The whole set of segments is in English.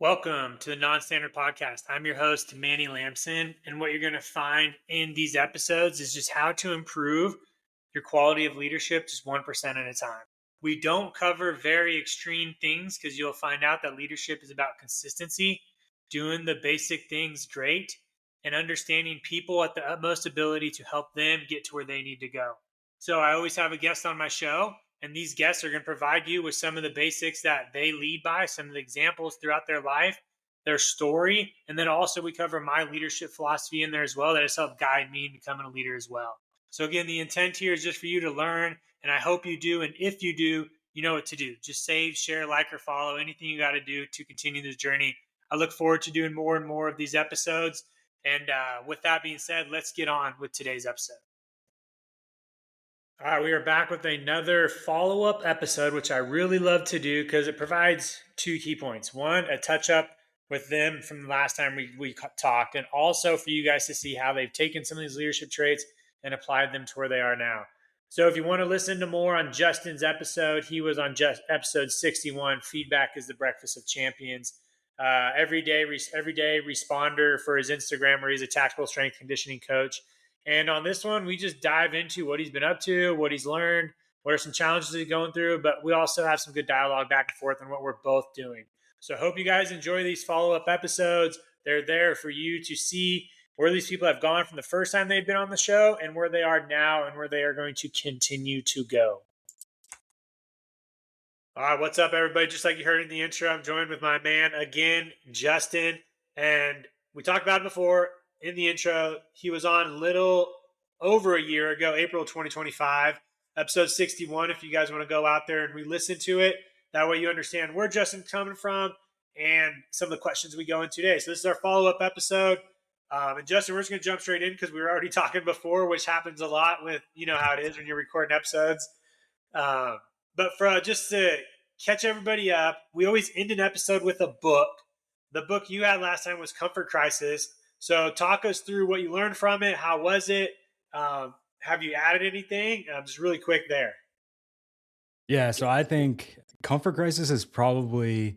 Welcome to the Non-Standard Podcast. I'm your host, Manny Lamson, and what you're going to find in these episodes is just how to improve your quality of leadership just 1% at a time. We don't cover very extreme things because you'll find out that leadership is about consistency, doing the basic things great, and understanding people at the utmost ability to help them get to where they need to go. So I always have a guest on my show, and these guests are going to provide you with some of the basics that they lead by, some of the examples throughout their life, their story. And then also we cover my leadership philosophy in there as well that has helped guide me in becoming a leader as well. So again, the intent here is just for you to learn. And I hope you do. And if you do, you know what to do. Just save, share, like, or follow, anything you got to do to continue this journey. I look forward to doing more and more of these episodes. And with that being said, let's get on with today's episode. All right, we are back with another follow-up episode, which I really love to do because it provides two key points. One, a touch-up with them from the last time we talked, and also for you guys to see how they've taken some of these leadership traits and applied them to where they are now. So if you want to listen to more on Justin's episode, he was on episode 61, Feedback is the Breakfast of Champions. Everydayrespoder for his Instagram, where he's a tactical strength conditioning coach. And on this one, we just dive into what he's been up to, what he's learned, what are some challenges he's going through, but we also have some good dialogue back and forth on what we're both doing. So I hope you guys enjoy these follow-up episodes. They're there for you to see where these people have gone from the first time they've been on the show and where they are now and where they are going to continue to go. All right, what's up, everybody? Just like you heard in the intro, I'm joined with my man again, Justin. And we talked about it before. In the intro, he was on a little over a year ago, April 2025, episode 61. If you guys want to go out there and re-listen to it, that way you understand where Justin's coming from and some of the questions we go into today. So this is our follow-up episode. And Justin, we're just going to jump straight in because we were already talking before, which happens a lot with, you know how it is when you're recording episodes. But for just to catch everybody up, we always end an episode with a book. The book you had last time was Comfort Crisis. So talk us through what you learned from it. How was it? Have you added anything? Just really quick there. Yeah, so I think Comfort Crisis is probably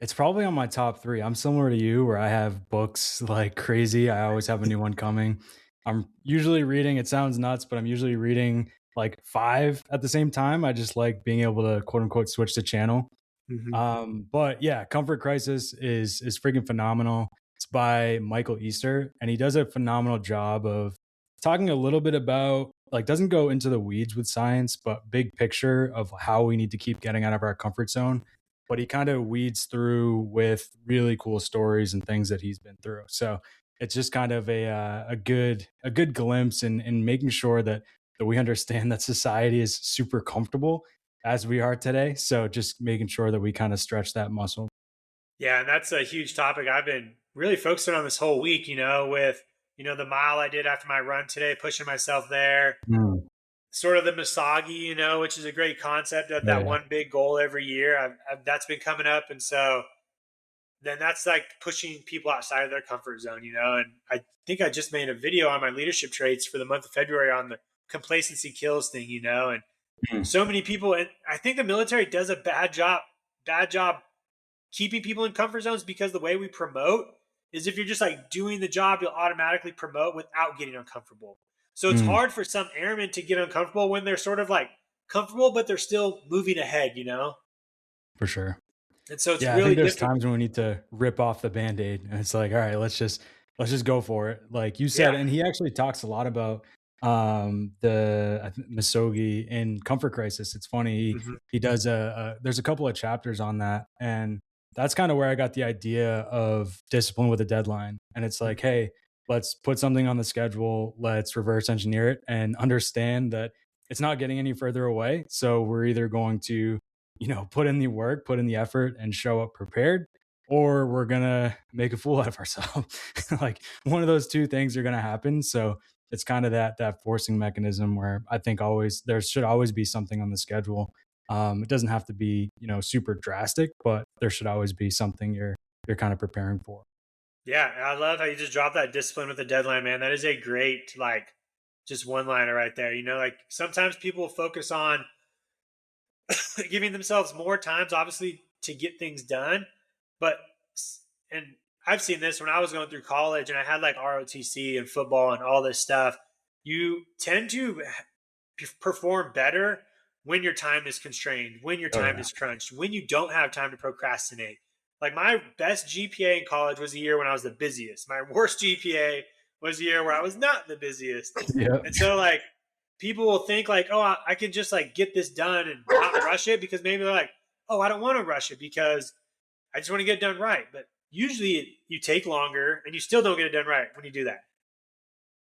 on my top 3. I'm similar to you where I have books like crazy. I always have a new one coming. I'm usually reading, it sounds nuts, but I'm usually reading like 5 at the same time. I just like being able to quote unquote switch the channel. But yeah, Comfort Crisis is freaking phenomenal. It's by Michael Easter, and he does a phenomenal job of talking a little bit about, like, doesn't go into the weeds with science, but big picture of how we need to keep getting out of our comfort zone. But he kind of weeds through with really cool stories and things that he's been through. So it's just kind of a good glimpse in making sure that we understand that society is super comfortable as we are today. So just making sure that we kind of stretch that muscle. Yeah, and that's a huge topic I've been really focusing on this whole week, with, the mile I did after my run today, pushing myself there. Sort of the Misagi, which is a great concept of that one big goal every year. That's been coming up. And so then that's like pushing people outside of their comfort zone, and I think I just made a video on my leadership traits for the month of February on the complacency kills thing, and so many people, and I think the military does a bad job keeping people in comfort zones because the way we promote is if you're just like doing the job, you'll automatically promote without getting uncomfortable. So it's hard for some airmen to get uncomfortable when they're sort of like comfortable, but they're still moving ahead, For sure. And so it's really I think there's times when we need to rip off the Band-Aid, and it's like, all right, let's just go for it. Like you said, and he actually talks a lot about the Misogi in Comfort Crisis. It's funny. He does there's a couple of chapters on that, and that's kind of where I got the idea of discipline with a deadline. And it's like, hey, let's put something on the schedule. Let's reverse engineer it and understand that it's not getting any further away. So we're either going to, put in the work, put in the effort and show up prepared, or we're going to make a fool out of ourselves. Like one of those two things are going to happen. So it's kind of that forcing mechanism where I think there should always be something on the schedule. It doesn't have to be, super drastic, but there should always be something you're kind of preparing for. Yeah, I love how you just dropped that discipline with the deadline, man. That is a great, just one-liner right there. Sometimes people focus on giving themselves more times, obviously, to get things done. But and I've seen this when I was going through college and I had like ROTC and football and all this stuff. You tend to perform better when your time is constrained, when your Oh time yeah. is crunched, when you don't have time to procrastinate. Like my best GPA in college was the year when I was the busiest. My worst GPA was the year where I was not the busiest. Yep. And so like people will think like, oh, I can just like get this done and not rush it because maybe they're like, oh, I don't want to rush it because I just want to get it done right. But usually you take longer and you still don't get it done right when you do that.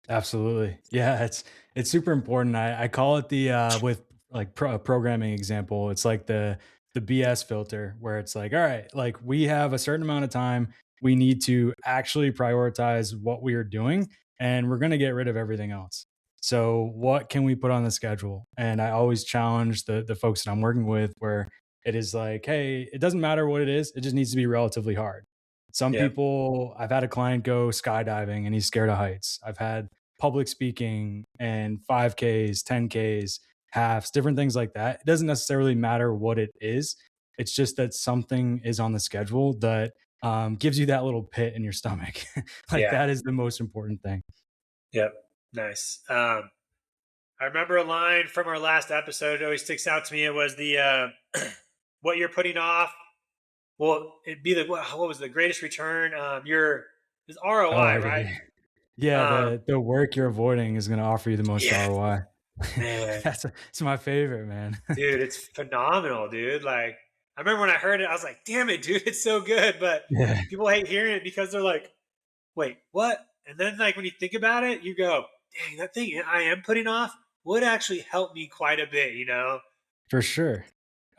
Absolutely. Yeah, it's super important. I call it the with like programming example, it's like the BS filter where it's like, all right, like we have a certain amount of time, we need to actually prioritize what we are doing and we're going to get rid of everything else. So, what can we put on the schedule? And I always challenge the folks that I'm working with where it is like, hey, it doesn't matter what it is, it just needs to be relatively hard. Some Yep. people, I've had a client go skydiving and he's scared of heights. I've had public speaking and 5Ks, 10Ks, halves, different things like that. It doesn't necessarily matter what it is. It's just that something is on the schedule that gives you that little pit in your stomach. Like Yeah. that is the most important thing. Yep. Nice. I remember a line from our last episode. It always sticks out to me. It was the what you're putting off. Well, it'd be the what was the greatest return? Your is Oh, ROI, right? yeah. Yeah, Um, the work you're avoiding is going to offer you the most yeah, ROI. man, It's my favorite, man. dude, it's phenomenal, dude. Like, I remember when I heard it, I was like, "Damn it, dude, it's so good." But Yeah, people hate hearing it because they're like, "Wait, what?" And then, like, when you think about it, you go, "Dang, that thing I am putting off would actually help me quite a bit." You know, for sure.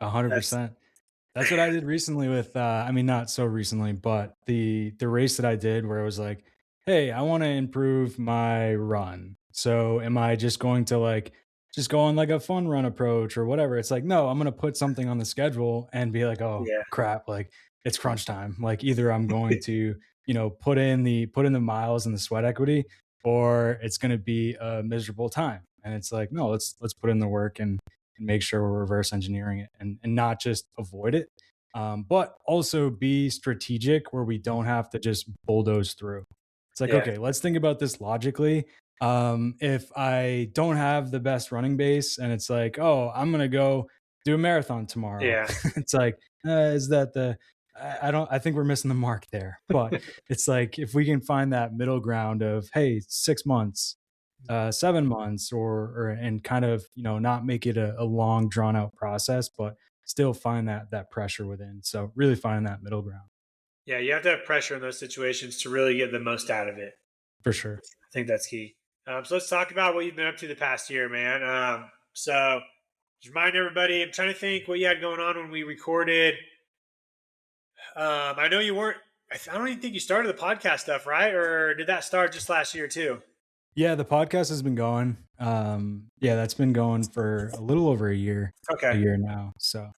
that's 100%. That's what man, I did recently with I mean not so recently, but the race that I did where it was like, "Hey, I want to improve my run." So, am I just going to like just go on like a fun run approach or whatever? It's like, "No, I'm going to put something on the schedule and be like, "Oh, yeah, crap, like it's crunch time." Like either I'm going to, put in the miles and the sweat equity or it's going to be a miserable time. And it's like, "No, let's put in the work and make sure we're reverse engineering it and not just avoid it, but also be strategic where we don't have to just bulldoze through. It's like, yeah, okay, let's think about this logically. If I don't have the best running base and it's like, oh, I'm going to go do a marathon tomorrow, yeah, it's like, is that I don't, I think we're missing the mark there. But it's like, if we can find that middle ground of, hey, 6 months, 7 months and kind of not make it a long drawn out process but still find that pressure within, so really finding that middle ground. yeah. You have to have pressure in those situations to really get the most out of it. For sure. I think that's key. So let's talk about what you've been up to the past year, man. So just remind everybody. I'm trying to think what you had going on when we recorded. I know you weren't. I don't even think you started the podcast stuff, right? Or did that start just last year too? Yeah, the podcast has been going, yeah, that's been going for a little over a Okay. year now, so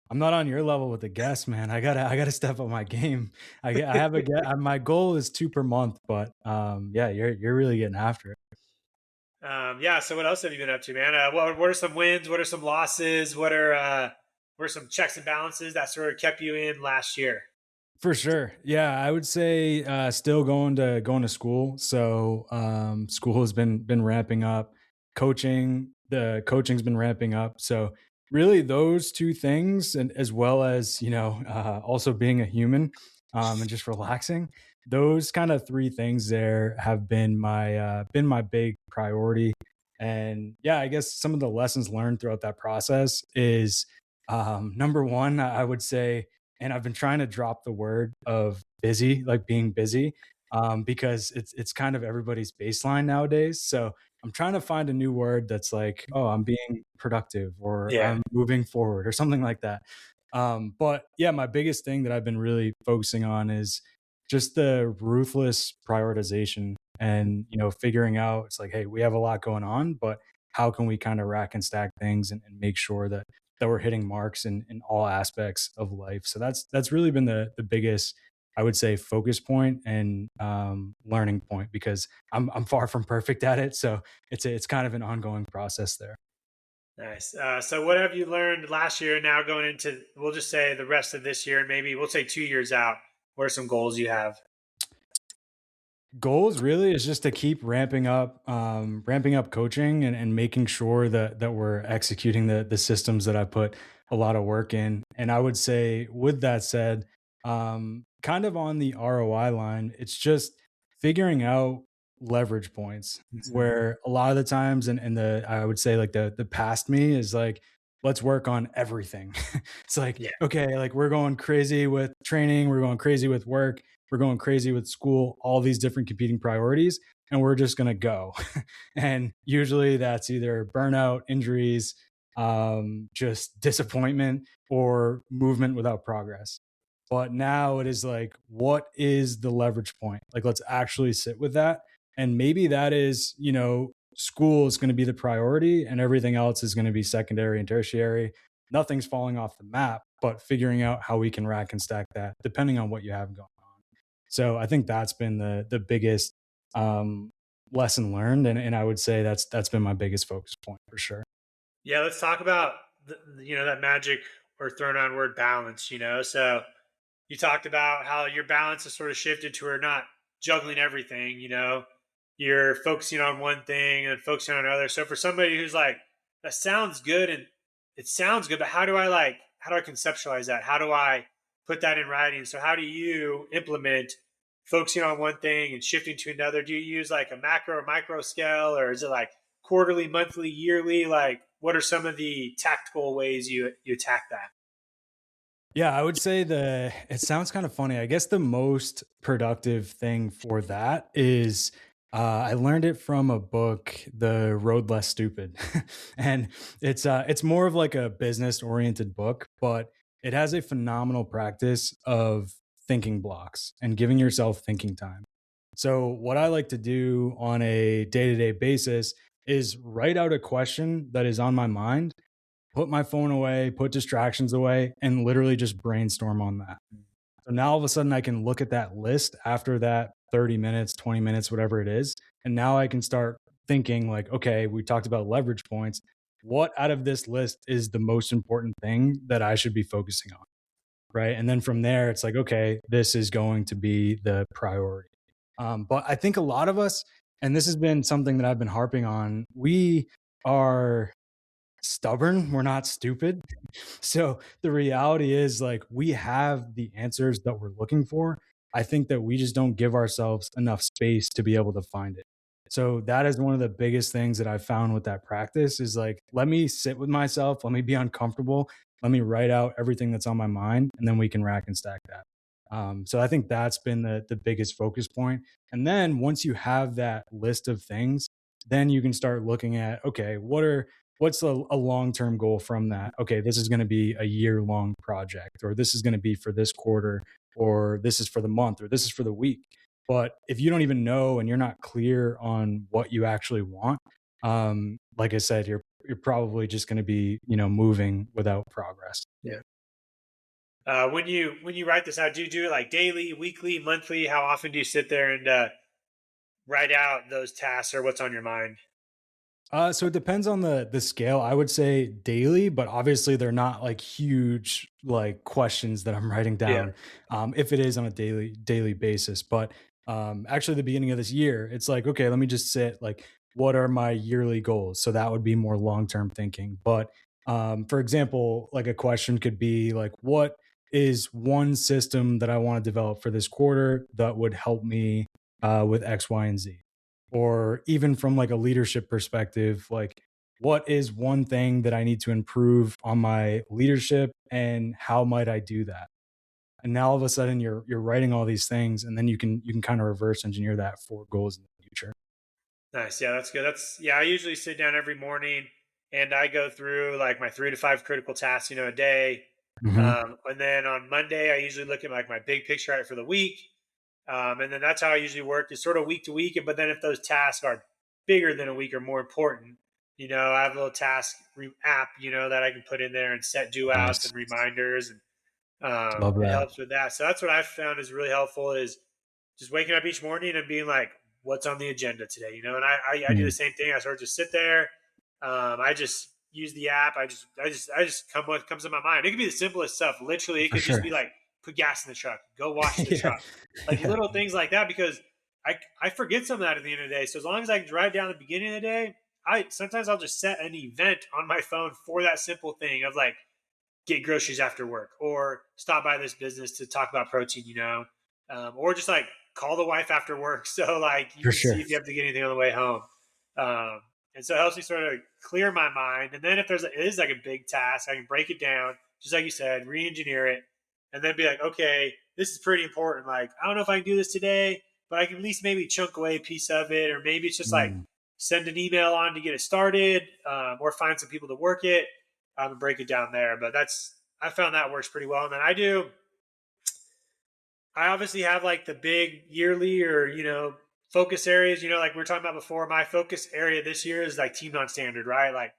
I'm not on your level with the guests, man. I gotta step up my game. I have my goal is 2 per month, but yeah, you're really getting after it. Yeah. So what else have you been up to, man? What are some wins? What are some losses? What are some checks and balances that sort of kept you in last year? For sure. Yeah, I would say still going to school. So school has been ramping up. The coaching's been ramping up. So really those two things, and as well as also being a human and just relaxing. Those kind of three things there have been my big priority. And yeah, I guess some of the lessons learned throughout that process is number one, I would say, and I've been trying to drop the word of busy, like being busy, because it's kind of everybody's baseline nowadays. So I'm trying to find a new word that's like, oh, I'm being productive or Yeah. I'm moving forward or something like that. But yeah, my biggest thing that I've been really focusing on is just the ruthless prioritization and figuring out it's like, hey, we have a lot going on, but how can we kind of rack and stack things and make sure that we're hitting marks in all aspects of life. So that's really been the biggest, I would say, focus point and learning point because I'm far from perfect at it. So it's kind of an ongoing process there. Nice. So what have you learned last year and now going into, we'll just say the rest of this year and maybe we'll say 2 years out? What are some goals you have? Goals really is just to keep ramping up coaching and making sure that we're executing the systems that I put a lot of work in. And I would say, with that said, kind of on the ROI line, it's just figuring out leverage points Mhm. where a lot of the times, and the I would say like the past me is like, let's work on everything. It's like, Yeah. okay, like we're going crazy with training, we're going crazy with work, we're going crazy with school, all these different competing priorities, and we're just going to go. And usually that's either burnout, injuries, just disappointment, or movement without progress. But now it is like, what is the leverage point? Like, let's actually sit with that. And maybe that is, school is going to be the priority and everything else is going to be secondary and tertiary. Nothing's falling off the map, but figuring out how we can rack and stack that depending on what you have going on. So I think that's been the biggest um, lesson learned, and I would say that's been my biggest focus point for sure. Yeah, let's talk about that magic or thrown on word balance. So you talked about how your balance has sort of shifted to where not juggling everything. You're focusing on one thing and focusing on another. So for somebody who's like, that sounds good and it sounds good, but how do I conceptualize that? How do I put that in writing? So how do you implement focusing on one thing and shifting to another? Do you use like a macro or micro scale, or is it like quarterly, monthly, yearly? Like, what are some of the tactical ways you attack that? Yeah, I would say it sounds kind of funny. I guess the most productive thing for that is I learned it from a book, The Road Less Stupid. And it's more of like a business oriented book, but it has a phenomenal practice of thinking blocks and giving yourself thinking time. So what I like to do on a day-to-day basis is write out a question that is on my mind, put my phone away, put distractions away, and literally just brainstorm on that. So now all of a sudden I can look at that list after that 30 minutes, 20 minutes, whatever it is. And now I can start thinking like, okay, we talked about leverage points. What out of this list is the most important thing that I should be focusing on? Right. And then from there, it's like, okay, this is going to be the priority. But I think a lot of us, and this has been something that I've been harping on, we are stubborn. We're not stupid. So the reality is, like, we have the answers that we're looking for. I think that we just don't give ourselves enough space to be able to find it. So that is one of the biggest things that I found with that practice is like, let me sit with myself, let me be uncomfortable, let me write out everything that's on my mind, and then we can rack and stack that. So I think that's been the biggest focus point. And then once you have that list of things, then you can start looking at, okay, what's a long-term goal from that? Okay, this is going to be a year-long project, or this is going to be for this quarter, or this is for the month, or this is for the week. But if you don't even know and you're not clear on what you actually want, like I said, you're probably just going to be, moving without progress. Yeah. When you write this out, do you do it like daily, weekly, monthly? How often do you sit there and write out those tasks or what's on your mind? So it depends on the scale. I would say daily, but obviously they're not like huge like questions that I'm writing Yeah. down. If it is on a daily basis, but actually the beginning of this year, it's like, okay, let me just sit like, what are my yearly goals? So that would be more long term thinking. But for example, like a question could be like, what is one system that I want to develop for this quarter that would help me with X, Y, and Z? Or even from like a leadership perspective, like, what is one thing that I need to improve on my leadership and how might I do that? And now all of a sudden you're writing all these things, and then you can kind of reverse engineer that for goals in the future. Nice. Yeah, that's good. Yeah, I usually sit down every morning and I go through like my 3 to 5 critical tasks, a day. Hmm. And then on Monday, I usually look at like my big picture right for the week. And then that's how I usually work is sort of week to week. But then if those tasks are bigger than a week or more important, I have a little task app, that I can put in there and set do outs Nice. and reminders. And Love it that. helps with that. So that's what I've found is really helpful is just waking up each morning and being like, what's on the agenda today, and I do the Mm, same thing. I sort of just sit there. I just use the app. I just come what comes in my mind. It could be the simplest stuff. Literally, it for could just be sure. like put gas in the truck, go wash the Yeah. truck, like Yeah. little things like that, because I forget some of that at the end of the day. So as long as I can write down the beginning of the day, sometimes I'll just set an event on my phone for that simple thing of like get groceries after work or stop by this business to talk about protein, or just like call the wife after work. So like you For can see sure. if you have to get anything on the way home. Um, and so it helps me sort of clear my mind. And then if it is like a big task, I can break it down, just like you said, re-engineer it, and then be like, okay, this is pretty important. Like, I don't know if I can do this today, but I can at least maybe chunk away a piece of it, or maybe it's just like Mm, send an email on to get it started, or find some people to work it, and break it down there. But I found that works pretty well. And then I obviously have like the big yearly or, focus areas, like we were talking about before. My focus area this year is like team non-standard, right? Like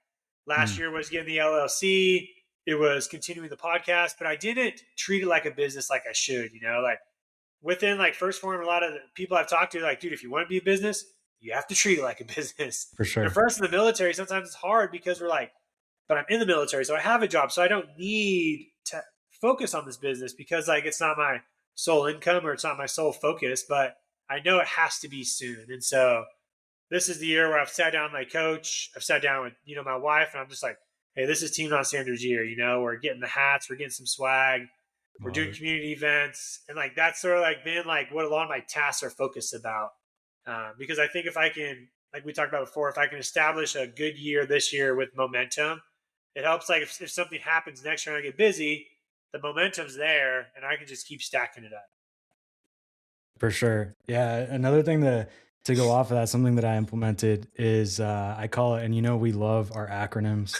last mm, year was getting the LLC, it was continuing the podcast, but I didn't treat it like a business like I should, like within like First Form, a lot of the people I've talked to, like, dude, if you want to be a business, you have to treat it like a business. for And sure. for us in the military, sometimes it's hard because we're like, but I'm in the military, so I have a job, so I don't need to focus on this business because like it's not my sole income or it's not my sole focus, but I know it has to be soon. And so this is the year where I've sat down with my coach, I've sat down with, my wife, and I'm just like, hey, this is Team Non-Standards year, we're getting the hats, we're getting some swag, we're Love doing it. community events. And like that's sort of like been like what a lot of my tasks are focused about. Because I think if I can, like we talked about before, if I can establish a good year this year with momentum, it helps. Like if something happens next year and I get busy, the momentum's there and I can just keep stacking it up. For sure. Yeah. Another thing to go off of that, something that I implemented is I call it, and we love our acronyms,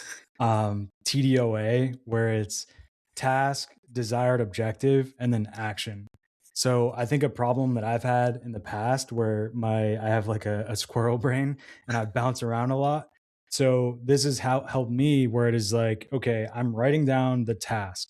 TDOA, where it's task, desired objective, and then action. So I think a problem that I've had in the past where I have like a squirrel brain and I bounce around a lot. So this is how helped me where it is like, okay, I'm writing down the task.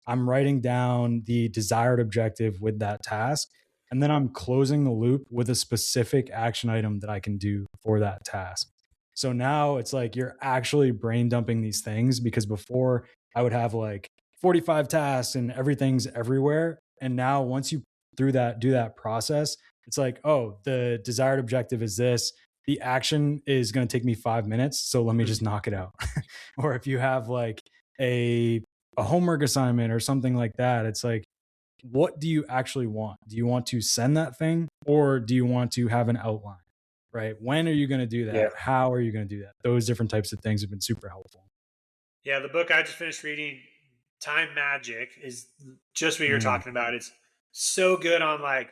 I'm writing down the desired objective with that task. And then I'm closing the loop with a specific action item that I can do for that task. So now it's like you're actually brain dumping these things because before I would have like 45 tasks and everything's everywhere. And now once you do that process, it's like, oh, the desired objective is this. The action is going to take me 5 minutes. So let me just knock it out. Or if you have like a a homework assignment or something like that, it's like, what do you actually want? Do you want to send that thing or do you want to have an outline? Right? When are you going to do Yeah. that? How are you going to do that? Those different types of things have been super helpful. Yeah. The book I just finished reading, Time Magic, is just what you're Mm, talking about. It's so good on like,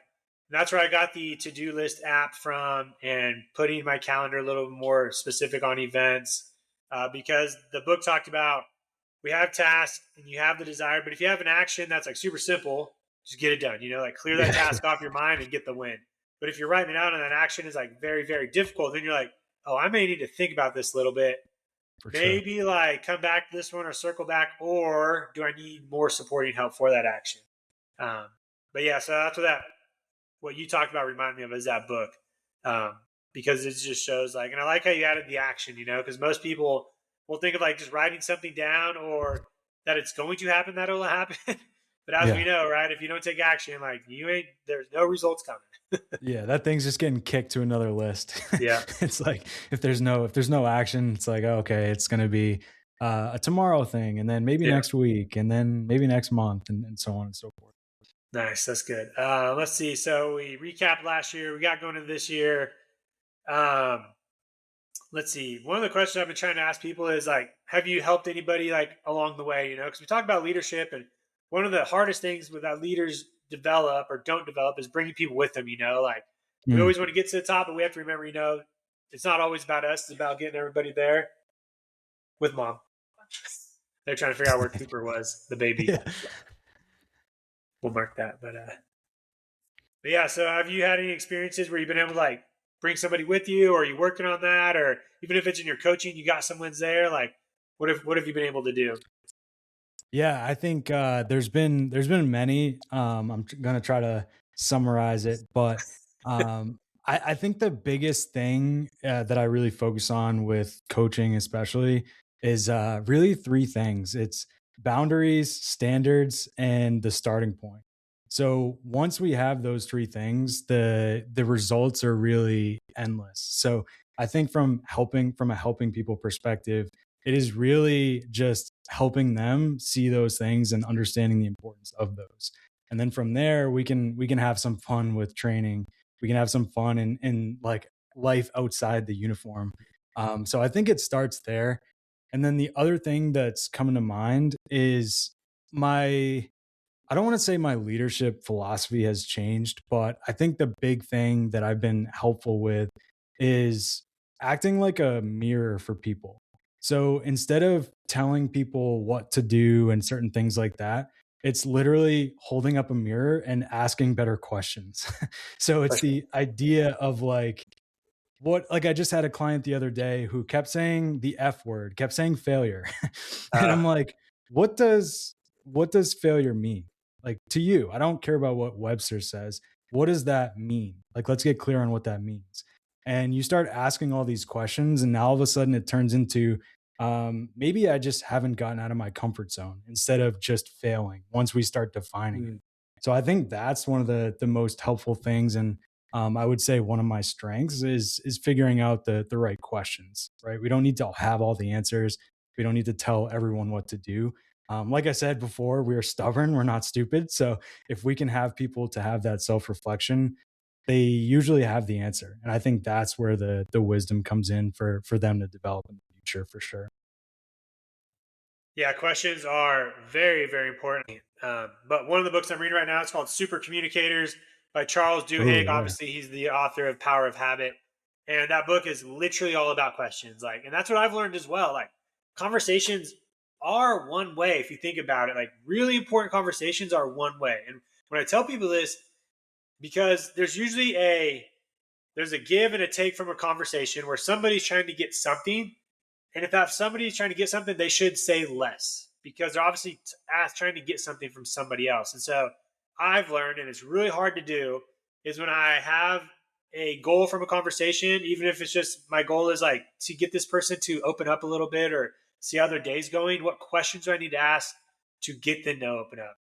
that's where I got the to do list app from and putting my calendar a little more specific on events. Because the book talked about we have tasks and you have the desire, but if you have an action that's like super simple, just get it done. Like clear that yeah, task off your mind and get the win. But if you're writing it out and that action is like very, very difficult, then you're like, oh, I may need to think about this a little bit. for sure. Maybe like come back to this one or circle back, or do I need more supporting help for that action? Um, but yeah, so that's what you talked about reminded me of is that book. Um, because it just shows like, and I like how you added the action, because most people will think of like just writing something down or that it's going to happen, that it'll happen. But as we Yeah. know, right, if you don't take action, like there's no results coming. Yeah. That thing's just getting kicked to another list. Yeah. It's like if there's no action, it's like, okay, it's gonna be a tomorrow thing, and then maybe Yeah. next week, and then maybe next month, and so on and so forth. Nice. That's good. Let's see. So we recapped last year. We got going into this year. Um, let's see. One of the questions I've been trying to ask people is like, have you helped anybody like along the way? Because we talk about leadership, and one of the hardest things with that leaders develop or don't develop is bringing people with them. Like we Mm, always want to get to the top, but we have to remember, it's not always about us. It's about getting everybody there with mom. They're trying to figure out where Cooper was, the baby. yeah. We'll mark that. But yeah, so have you had any experiences where you've been able to like bring somebody with you, or are you working on that, or even if it's in your coaching, you got someone's there? Like, what have you been able to do? Yeah, I think there's been many. Gonna try to summarize it, but I think the biggest thing that I really focus on with coaching, especially, is really three things. boundaries, standards, and the starting point. So once we have those three things, the results are really endless. So I think from a helping people perspective, it is really just helping them see those things and understanding the importance of those. And then from there, we can have some fun with training. We can have some fun in like life outside the uniform. So I think it starts there. And then the other thing that's coming to mind is my I don't want to say my leadership philosophy has changed, but I think the big thing that I've been helpful with is acting like a mirror for people. So instead of telling people what to do and certain things like that, it's literally holding up a mirror and asking better questions. So For it's sure. the idea of like I just had a client the other day who kept saying the F word, kept saying failure. And Uh, I'm like, what does failure mean? Like to you, I don't care about what Webster says. What does that mean? Like let's get clear on what that means. And you start asking all these questions and now all of a sudden it turns into maybe I just haven't gotten out of my comfort zone instead of just failing once we start defining it. mm, So I think that's one of the most helpful things. And I would say one of my strengths is figuring out the right questions. Right, we don't need to have all the answers. We don't need to tell everyone what to do. Like I said before, we are stubborn. We're not stupid. So if we can have people to have that self reflection, they usually have the answer. And I think that's where the wisdom comes in for them to develop in the future for sure. yeah, questions are very, very important. But one of the books I'm reading right now is called Super Communicators by Charles Oh Duhigg. yeah. Obviously, he's the author of Power of Habit. And that book is literally all about questions. Like, and that's what I've learned as well. Like, conversations are one way if you think about it. Like, really important conversations are one way. And when I tell people this, because there's a give and a take from a conversation where somebody's trying to get something, and if that somebody's trying to get something, they should say less because they're obviously trying to get something from somebody else. And so I've learned, and it's really hard to do, is when I have a goal from a conversation, even if it's just my goal is like to get this person to open up a little bit or see how their day's going, what questions do I need to ask to get them to open up?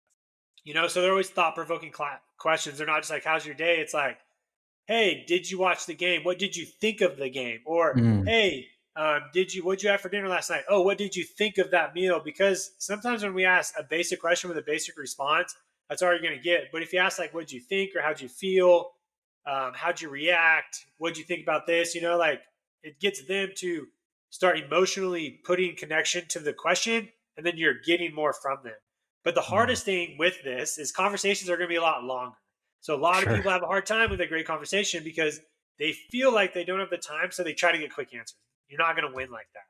So they're always thought provoking questions. They're not just like, how's your day? It's like, hey, did you watch the game? What did you think of the game? Or, Mm, hey, what'd you have for dinner last night? Oh, what did you think of that meal? Because sometimes when we ask a basic question with a basic response, that's all you're going to get. But if you ask like, what'd you think or how'd you feel? How'd you react? What'd you think about this? Like it gets them to start emotionally putting connection to the question, and then you're getting more from them. But the mm, hardest thing with this is conversations are going to be a lot longer. So a lot of sure. people have a hard time with a great conversation because they feel like they don't have the time, so they try to get quick answers. You're not going to win like that.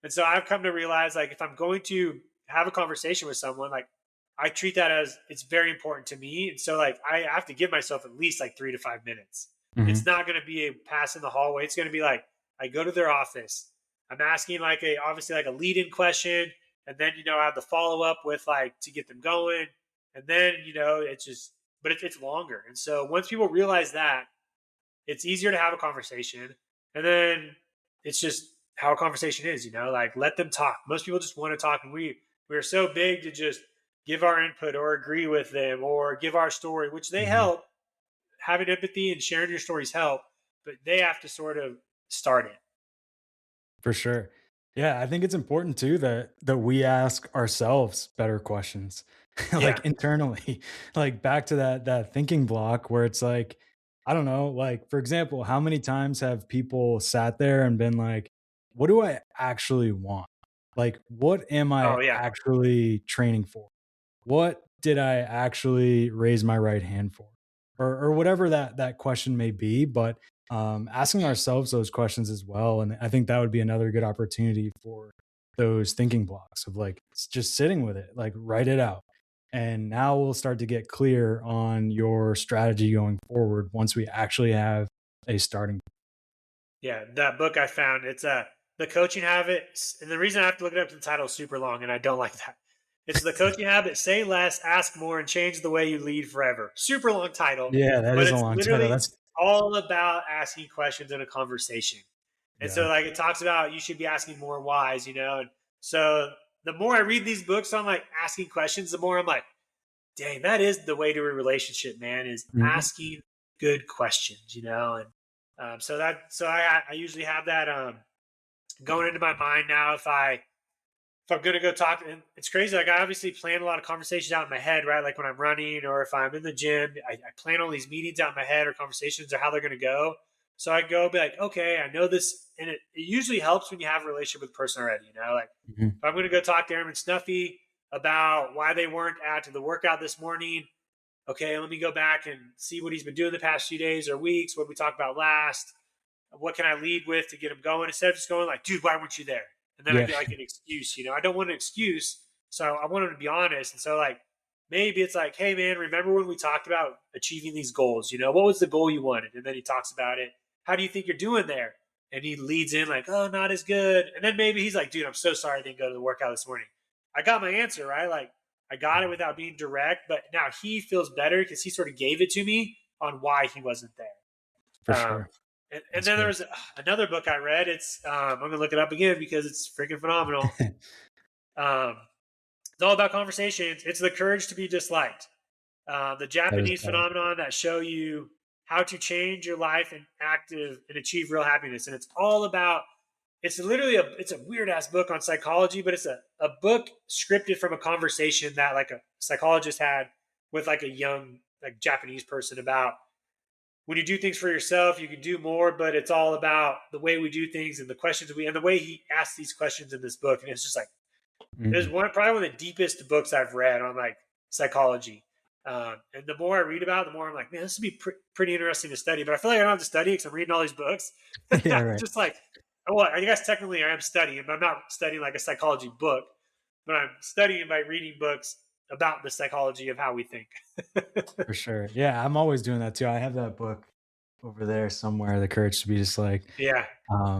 And so I've come to realize, like, if I'm going to have a conversation with someone, like, I treat that as it's very important to me. And so, like, I have to give myself at least like 3 to 5 minutes. It's Hmm. not going to be a pass in the hallway. It's going to be like, I go to their office. I'm asking like obviously like a lead in question. And then, I have the follow up with like to get them going. And then, it's just, but it's longer. And so once people realize that, it's easier to have a conversation. And then it's just how a conversation is, like let them talk. Most people just want to talk, and we're so big to just give our input or agree with them or give our story, which they Hmm. help. Having empathy and sharing your stories help, but they have to sort of start it. For sure. Yeah, I think it's important too that we ask ourselves better questions. Like Yeah. internally. Like back to that thinking block where it's like, I don't know, like for example, how many times have people sat there and been like, what do I actually want? Like what am Oh I yeah. actually training for? What did I actually raise my right hand for? Or whatever that question may be, but asking ourselves those questions as well. And I think that would be another good opportunity for those thinking blocks of like just sitting with it, like write it out. And now we'll start to get clear on your strategy going forward once we actually have a starting. Yeah, that book I found, it's the coaching habit, and the reason I have to look it up to the title is super long, and I don't like that. It's the coaching habit: say less, ask more, and change the way you lead forever. Super long title, Yeah, that but is a it's long title. literally That's all about asking questions in a conversation. And yeah. so, like, it talks about you should be asking more whys, and so the more I read these books on like asking questions, the more I'm like, dang, that is the way to a relationship, man, is Mhm. asking good questions, you know? And I usually have that going into my mind now if I'm gonna go talk. And it's crazy, like I obviously plan a lot of conversations out in my head, right? Like when I'm running or if I'm in the gym, I plan all these meetings out in my head or conversations or how they're gonna go. So I go be like, okay, I know this, and it usually helps when you have a relationship with the person already, you know, like Mhm. if I'm gonna go talk to Aaron and Snuffy about why they weren't at the workout this morning, okay, let me go back and see what he's been doing the past few days or weeks, what we talked about last, what can I lead with to get him going, instead of just going like, dude, why weren't you there? And then I Yeah. get like an excuse, you know, I don't want an excuse. So I want him to be honest. And so like, maybe it's like, hey man, remember when we talked about achieving these goals, you know, what was the goal you wanted? And then he talks about it. How do you think you're doing there? And he leads in like, oh, not as good. And then maybe he's like, dude, I'm so sorry I didn't go to the workout this morning. I got my answer, right? Like I got it without being direct, but now he feels better because he sort of gave it to me on why he wasn't For there. sure. And That's then there good. was another book I read. It's I'm gonna look it up again because it's freaking phenomenal. Um, it's all about conversations. It's the courage to be disliked. The That is Japanese powerful. phenomenon that show you how to change your life and active and achieve real happiness. And it's all about. It's literally it's a weird ass book on psychology, but it's a book scripted from a conversation that like a psychologist had with like a young like Japanese person about when you do things for yourself, you can do more, but it's all about the way we do things and the questions and the way he asks these questions in this book. And it's just like, it's Mhm. probably one of the deepest books I've read on like psychology. And the more I read about it, the more I'm like, man, this would be pretty interesting to study. But I feel like I don't have to study because I'm reading all these books. Yeah, I'm right. just like, well, I guess technically I am studying, but I'm not studying like a psychology book, but I'm studying by reading books about the psychology of how we think. For sure. Yeah, I'm always doing that too. I have that book over there somewhere, The Courage to Be Just Like. Yeah.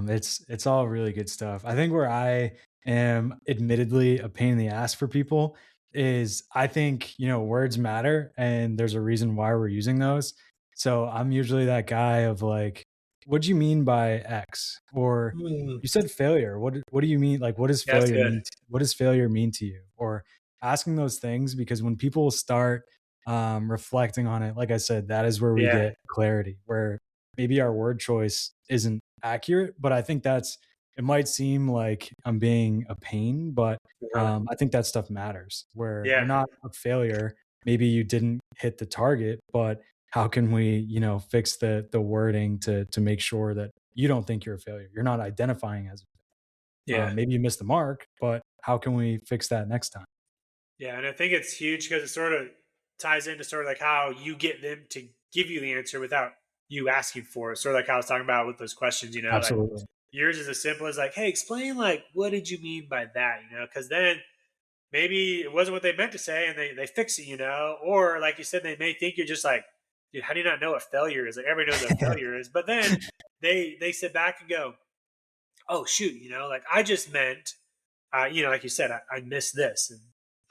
It's all really good stuff. I think where I am admittedly a pain in the ass for people is I think, words matter and there's a reason why we're using those. So I'm usually that guy of like, what do you mean by X? Or Mm. you said failure. What do you mean? Like, Yeah, that's good. what does failure mean to you? Or asking those things because when people start reflecting on it, like I said, that is where we Yeah. get clarity, where maybe our word choice isn't accurate, but I think it might seem like I'm being a pain, but Uh-huh. I think that stuff matters where Yeah. you're not a failure. Maybe you didn't hit the target, but how can we, fix the wording to make sure that you don't think you're a failure? You're not identifying as Yeah. maybe you missed the mark, but how can we fix that next time? Yeah. And I think it's huge because it sort of ties into sort of like how you get them to give you the answer without you asking for it. Sort of like how I was talking about with those questions, you know, like Absolutely. yours is as simple as like, hey, explain like what did you mean by that? You know, because then maybe it wasn't what they meant to say and they fix it, you know, or like you said, they may think you're just like, dude, how do you not know what failure is? Like everybody knows what failure is. But then they sit back and go, oh shoot, you know, like I just meant you know, like you said, I missed this. And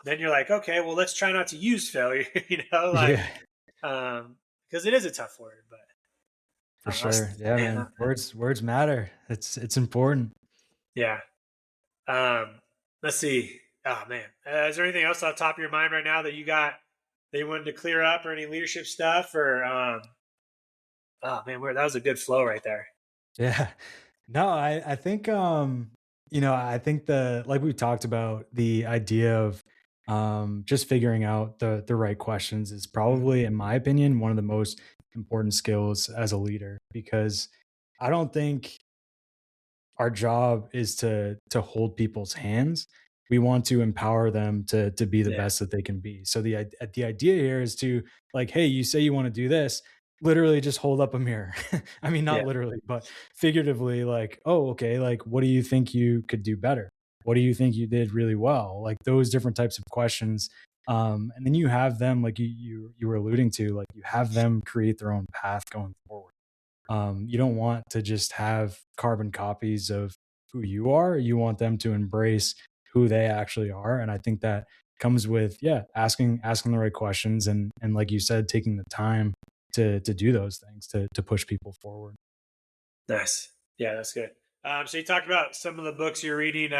then you're like, okay, well, let's try not to use failure, you know, like, Yeah, because it is a tough word, but for that's, sure. Yeah, man, man. Words matter. It's important. yeah. Um, let's see. Oh, man. Is there anything else on top of your mind right now that you got that you wanted to clear up or any leadership stuff or, oh, man, that was a good flow right there. Yeah. No, I think I think the like we talked about, the idea of just figuring out the right questions is Mhm. probably, in my opinion, one of the most important skills as a leader, because I don't think our job is to hold people's hands. We want to empower them to be the Yeah. best that they can be. So the idea here is to, like, hey, you say you want to do this, literally just hold up a mirror. I mean, Yeah. not literally, but figuratively, like, oh, okay, like what do you think you could do better? What do you think you did really well? Like those different types of questions. And then you have them, like you were alluding to, like you have them create their own path going forward. You don't want to just have carbon copies of who you are. You want them to embrace who they actually are. And I think that comes with, yeah, asking the right questions, and like you said, taking the time to do those things to push people forward. Nice. Yeah, that's good. So you talked about some of the books you're reading.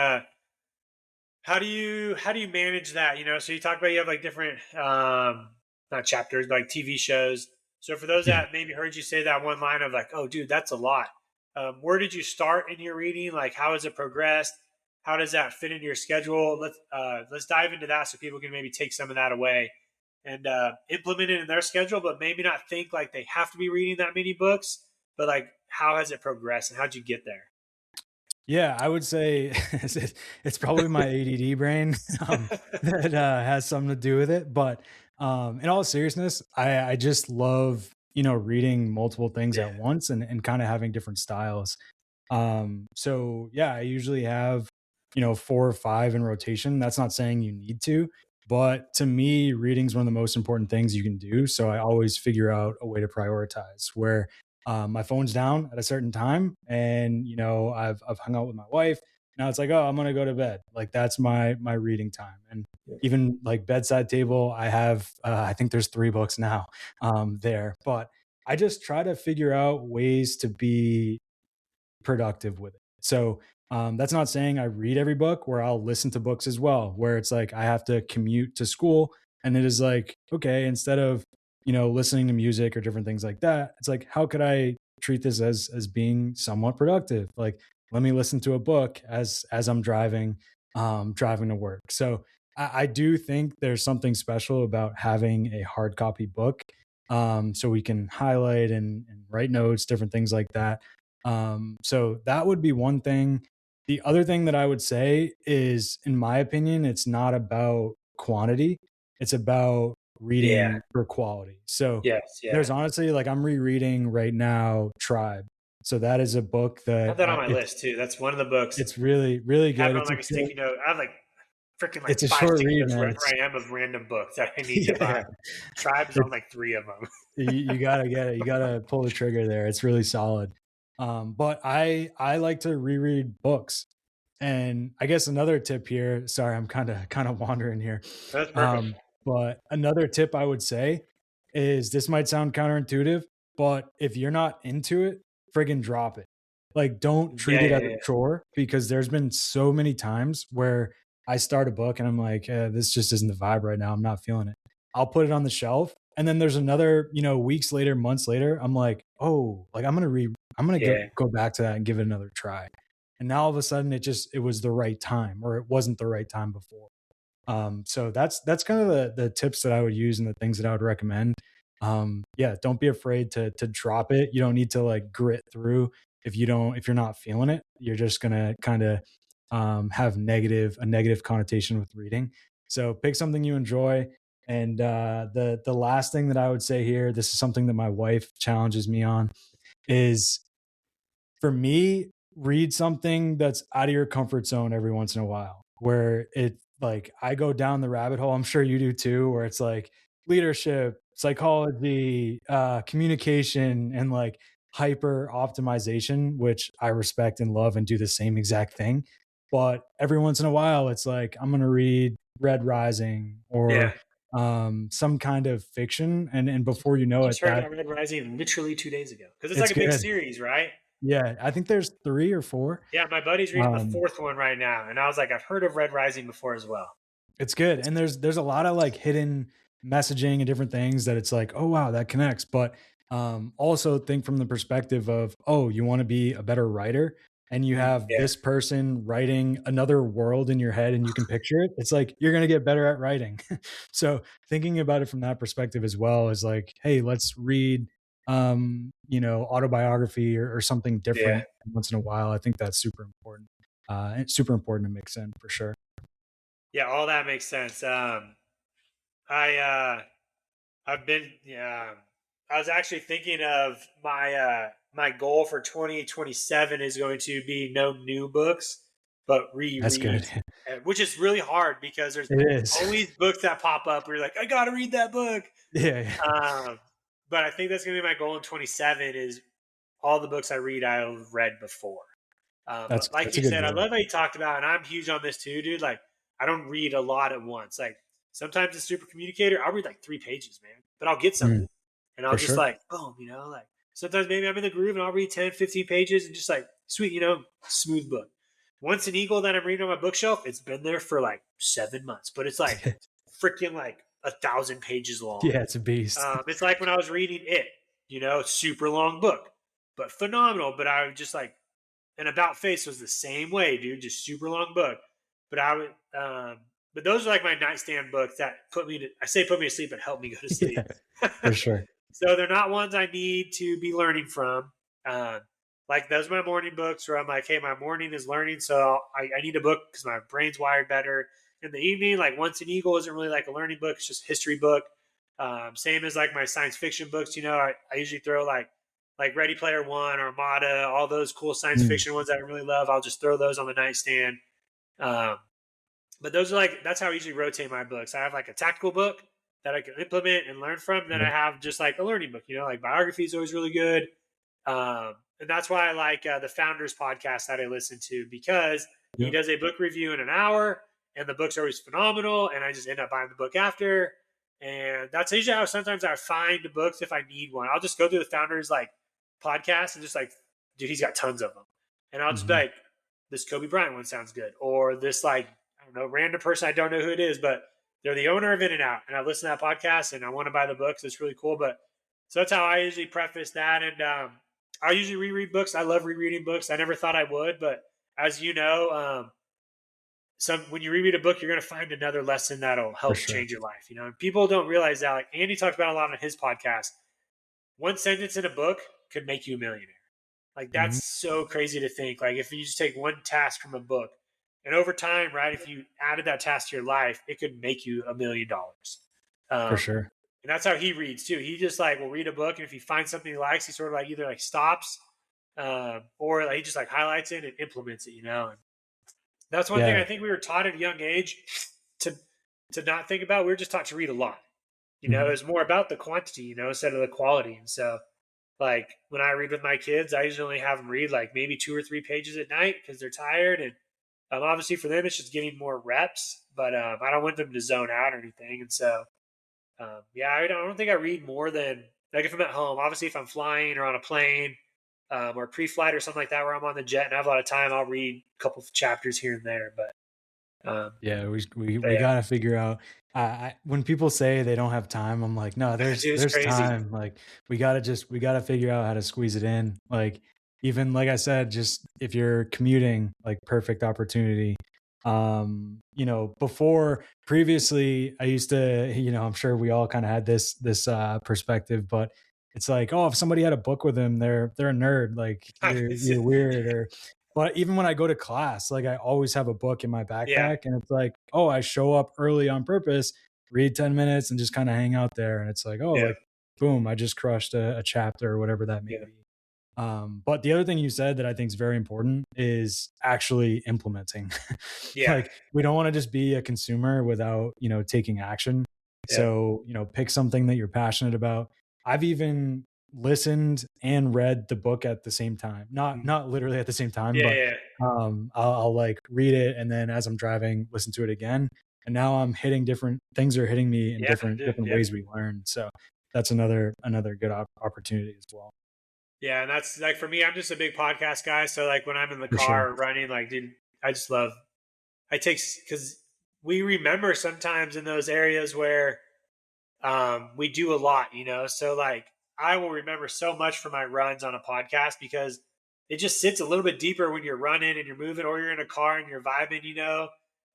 How do you manage that? So you talk about you have like different not chapters, but like TV shows. So for those Yeah. that maybe heard you say that one line of like, oh dude, that's a lot. Where did you start in your reading? Like how has it progressed? How does that fit into your schedule? Let's dive into that so people can maybe take some of that away and implement it in their schedule, but maybe not think like they have to be reading that many books, but like how has it progressed and how'd you get there? Yeah, I would say it's probably my ADD brain that has something to do with it. But in all seriousness, I just love reading multiple things Yeah, at once and kind of having different styles. So yeah, I usually have, 4 or 5 in rotation. That's not saying you need to, but to me, reading is one of the most important things you can do. So I always figure out a way to prioritize where my phone's down at a certain time and I've hung out with my wife. Now it's like, oh, I'm gonna go to bed. Like that's my reading time. And even like bedside table, I have I think there's 3 books now there. But I just try to figure out ways to be productive with it. So that's not saying I read every book, where I'll listen to books as well, where it's like I have to commute to school. And it is like, okay, instead of, listening to music or different things like that, it's like, how could I treat this as being somewhat productive? Like, let me listen to a book as I'm driving to work. So I do think there's something special about having a hard copy book. So we can highlight and write notes, different things like that. So that would be one thing. The other thing that I would say is, in my opinion, it's not about quantity, it's about yeah, reading for quality. So yes, yeah. there's honestly, like, I'm rereading right now Tribe. So that is a book I have that that on my list too. That's one of the books. it's really, really I have good. it on like a sticky note. I have like freaking like It's a five short sticky read, notes man. right It's where I am of random books that I need to yeah, buy. yeah. Tribes on It's like three of them. you gotta get it. You gotta pull the trigger there. It's really solid. But I like to reread books. And I guess another tip here, sorry, I'm kind of wandering here. That's perfect. Um, but another tip I would say is, this might sound counterintuitive, but if you're not into it, friggin' drop it. Like, don't treat Yeah, it yeah, as yeah, a chore, because there's been so many times where I start a book and I'm like, this just isn't the vibe right now. I'm not feeling it. I'll put it on the shelf. And then there's another, weeks later, months later, I'm like, oh, like I'm gonna yeah. go back to that and give it another try. And now all of a sudden it was the right time, or it wasn't the right time before. So that's kind of the tips that I would use and the things that I would recommend. Yeah, don't be afraid to drop it. You don't need to like grit through if you're not feeling it. You're just gonna kind of have a negative connotation with reading. So pick something you enjoy. And the last thing that I would say here, this is something that my wife challenges me on, is, for me, read something that's out of your comfort zone every once in a while, where it like I go down the rabbit hole. I'm sure you do too, where it's like leadership, psychology, communication, and like hyper optimization, which I respect and love and do the same exact thing. But every once in a while, it's like I'm gonna read Red Rising Yeah. or some kind of fiction, and before you I know it, just heard that about Red Rising literally 2 days ago because it's like it's a big good. series, right? Yeah, I think there's 3 or 4. Yeah, my buddy's reading the Um, fourth one right now, and I was like, I've heard of Red Rising before as well. it's good, and there's a lot of, like, hidden messaging and different things that it's like, "Oh, wow, that connects," but, also think from the perspective of, oh, you wanna be a better writer, and you have Yeah, this person writing another world in your head and you can picture it, it's like, you're gonna get better at writing. So, thinking about it from that perspective as well is like, "Hey, let's read, autobiography or something yeah, different once in a while." I think that's super important. It's super important to mix in for sure. yeah. All that makes sense. I I've been yeah. I was actually thinking of my goal for 2027 is going to be no new books, but That's good. rereads, which is really hard because there's It is. always books that pop up where you're like, I got to read that book. Yeah, yeah. Um, but I think that's going to be my goal in 27 is all the books I read I've read before. But like That's a you good said, I goal. love how you talked about, and I'm huge on this too, dude. Like, I don't read a lot at once. Like, sometimes a super communicator, I'll read like 3 pages, man, but I'll get something. Mm, And I'll for just sure. like, boom, like sometimes maybe I'm in the groove and I'll read 10, 15 pages and just like, sweet, smooth book. Once an Eagle that I'm reading on my bookshelf, it's been there for like 7 months, but it's like freaking like 1,000 pages long. Yeah, it's a beast. It's like when I was reading It, super long book, but phenomenal. But I would just like, and About Face was the same way, dude, just super long book. But I would, but those are like my nightstand books that put me to sleep, but help me go to sleep. Yeah, for sure. So they're not ones I need to be learning from. Uh, like those are my morning books where I'm like, hey, my morning is learning, so I need a book because my brain's wired better. In the evening, like Once an Eagle isn't really like a learning book; it's just a history book. Same as like my science fiction books. I usually throw like Ready Player One or Armada, all those cool science Mm, fiction ones that I really love. I'll just throw those on the nightstand. Um, but those are like that's how I usually rotate my books. I have like a tactical book that I can implement and learn from. Then I yep, have just like a learning book. Like biography is always really good. And that's why I like the Founders podcast that I listen to because he yep. does a book review in an hour, and the book's always phenomenal. And I just end up buying the book after. And that's usually how sometimes I find books if I need one. I'll just go through the Founders like podcast and just like, dude, he's got tons of them. And I'll just be Mhm. like, this Kobe Bryant one sounds good, or this like I don't know random person I don't know who it is, but they're the owner of In and Out, and I listen to that podcast and I want to buy the book, so it's really cool. But so that's how I usually preface that, and I usually reread books. I love rereading books. I never thought I would, but as you know, some when you reread a book, you're going to find another lesson that'll For help sure. change your life. And people don't realize that. Like Andy talks about a lot on his podcast. One sentence in a book could make you a millionaire. Like Mhm. that's so crazy to think. Like if you just take one task from a book, and over time, right, if you added that task to your life, it could make you $1 million. For Um, sure. and that's how he reads too. He just like will read a book, and if he finds something he likes, he sort of like either like stops, or like he just like highlights it and implements it. And that's one thing Yeah. I think we were taught at a young age to not think about. We were just taught to read a lot. It Mhm. was more about the quantity, instead of the quality. And so, like when I read with my kids, I usually only have them read like maybe 2 or 3 pages at night because they're tired. And obviously for them, it's just getting more reps. But I don't want them to zone out or anything. And so, yeah, I don't think I read more than like if I'm at home. Obviously, if I'm flying or on a plane or pre-flight or something like that, where I'm on the jet and I have a lot of time, I'll read a couple of chapters here and there. Yeah, we Yeah, gotta figure out. When people say they don't have time, I'm like, no, dude, it's there's crazy. time. Like we gotta figure out how to squeeze it in. Like even like I said, just if you're commuting, like perfect opportunity. Before previously, I used to, I'm sure we all kind of had this perspective, but it's like, oh, if somebody had a book with them, they're a nerd. Like you're weird or but even when I go to class, like I always have a book in my Yeah, backpack and it's like, oh, I show up early on purpose, read 10 minutes and just kind of hang out there. And it's like, oh, yeah, like, boom, I just crushed a chapter or whatever that may yeah, be. But the other thing you said that I think is very important is actually implementing. yeah, Like we don't want to just be a consumer without, taking action. yeah, So, pick something that you're passionate about. I've even listened and read the book at the same time. mm, Not literally at the same time, yeah, but yeah, I'll like read it and then as I'm driving, listen to it again. And now I'm hitting different things are hitting me in yeah, dude, different yeah. ways we learn. So that's another good opportunity as well. Yeah, and that's like for me, I'm just a big podcast guy. So like when I'm in the For sure. car or running, like dude, I just love. I take because we remember sometimes in those areas where we do a lot. So like I will remember so much from my runs on a podcast because it just sits a little bit deeper when you're running and you're moving, or you're in a car and you're vibing.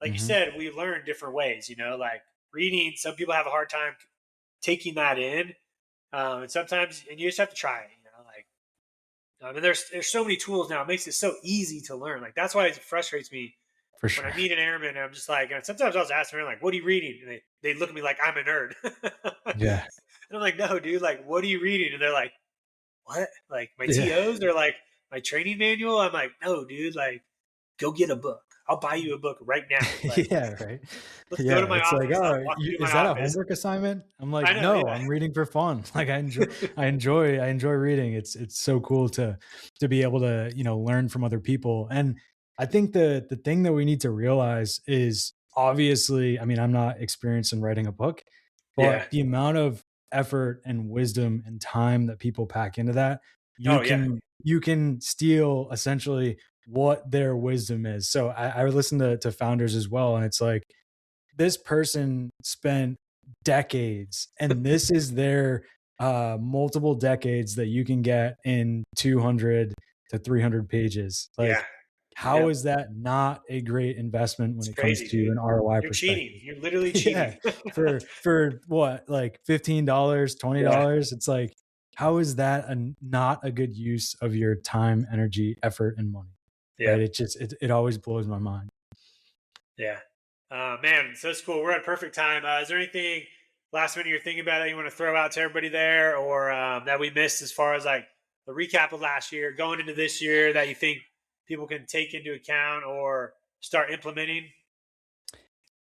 Like you Hmm. said, we learn different ways. Like reading, some people have a hard time taking that in, and sometimes, and you just have to try it. Like I mean, there's so many tools now. It makes it so easy to learn. Like that's why it frustrates me For when I sure. meet an airman. And I'm just like, and sometimes I'll just ask them like, "What are you reading?" And they look at me like I'm a nerd. Yeah. And I'm like, "No, dude. Like, what are you reading?" And they're like, "What? Like my Yeah. TOs or like my training manual?" I'm like, "No, dude. Like, go get a book. I'll buy you a book right now. Like, Yeah, right. let's go to Yeah, my it's like, office. I'll "Oh, walk you to my is that a office." homework assignment?" I'm like, I know. "No, Yeah. I'm reading for fun." Like, I enjoy reading. It's so cool to be able to, learn from other people, and I think the thing that we need to realize is obviously, I mean, I'm not experienced in writing a book, Yeah. but the amount of effort and wisdom and time that people pack into that, Oh yeah. you can steal essentially what their wisdom is. So I listen to founders as well, and it's like this person spent decades, and this is their multiple decades that you can get in 200 to 300 pages. Like, Yeah. how Yep. is that not a great investment when It's it comes crazy, to dude. an ROI You're cheating. perspective? You're literally cheating. Yeah, for what, like $15, Yeah. $20? It's like, how is that not a good use of your time, energy, effort, and money? Yeah. Right? It always blows my mind. Yeah. Man, so it's cool. We're at perfect time. Is there anything last minute you're thinking about that you want to throw out to everybody there, or that we missed as far as like the recap of last year, going into this year, that you think people can take into account or start implementing?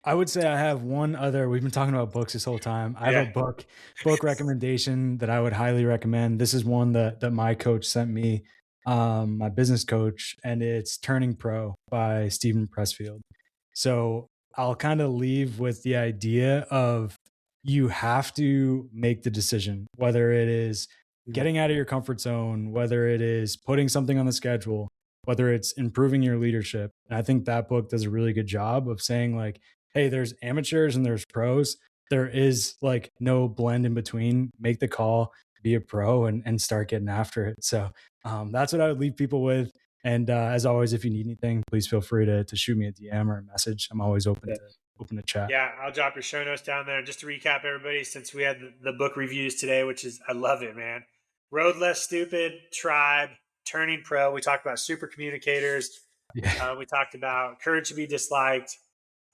I would say I have one other. We've been talking about books this whole time. I have a Yeah. book recommendation that I would highly recommend. This is one that my coach sent me, my business coach, and it's Turning Pro by Stephen Pressfield. So I'll kind of leave with the idea of you have to make the decision, whether it is Mhm. getting out of your comfort zone, whether it is putting something on the schedule, whether it's improving your leadership. And I think that book does a really good job of saying, like, hey, there's amateurs and there's pros. There is like no blend in between. Make the call, be a pro, and start getting after it. So that's what I would leave people with. And as always, if you need anything, please feel free to shoot me a DM or a message. I'm always open to chat. Yeah, I'll drop your show notes down there. Just to recap, everybody, since we had the book reviews today, which is, I love it, man. Road Less Stupid, Tribe, Turning Pro. We talked about super communicators. Yeah. We talked about Courage to be Disliked.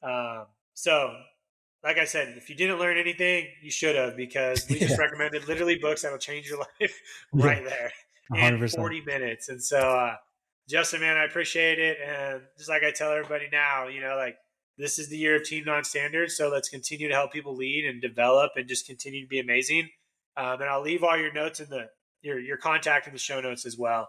Um, so, like I said, if you didn't learn anything, you should have, because we just Yeah. recommended literally books that will change your life Yeah. right there in 100%. 40 minutes. And so, Justin, man, I appreciate it. And just like I tell everybody now, like, this is the year of Team Non-Standard. So let's continue to help people lead and develop and just continue to be amazing. And I'll leave all your notes in your contact in the show notes as well.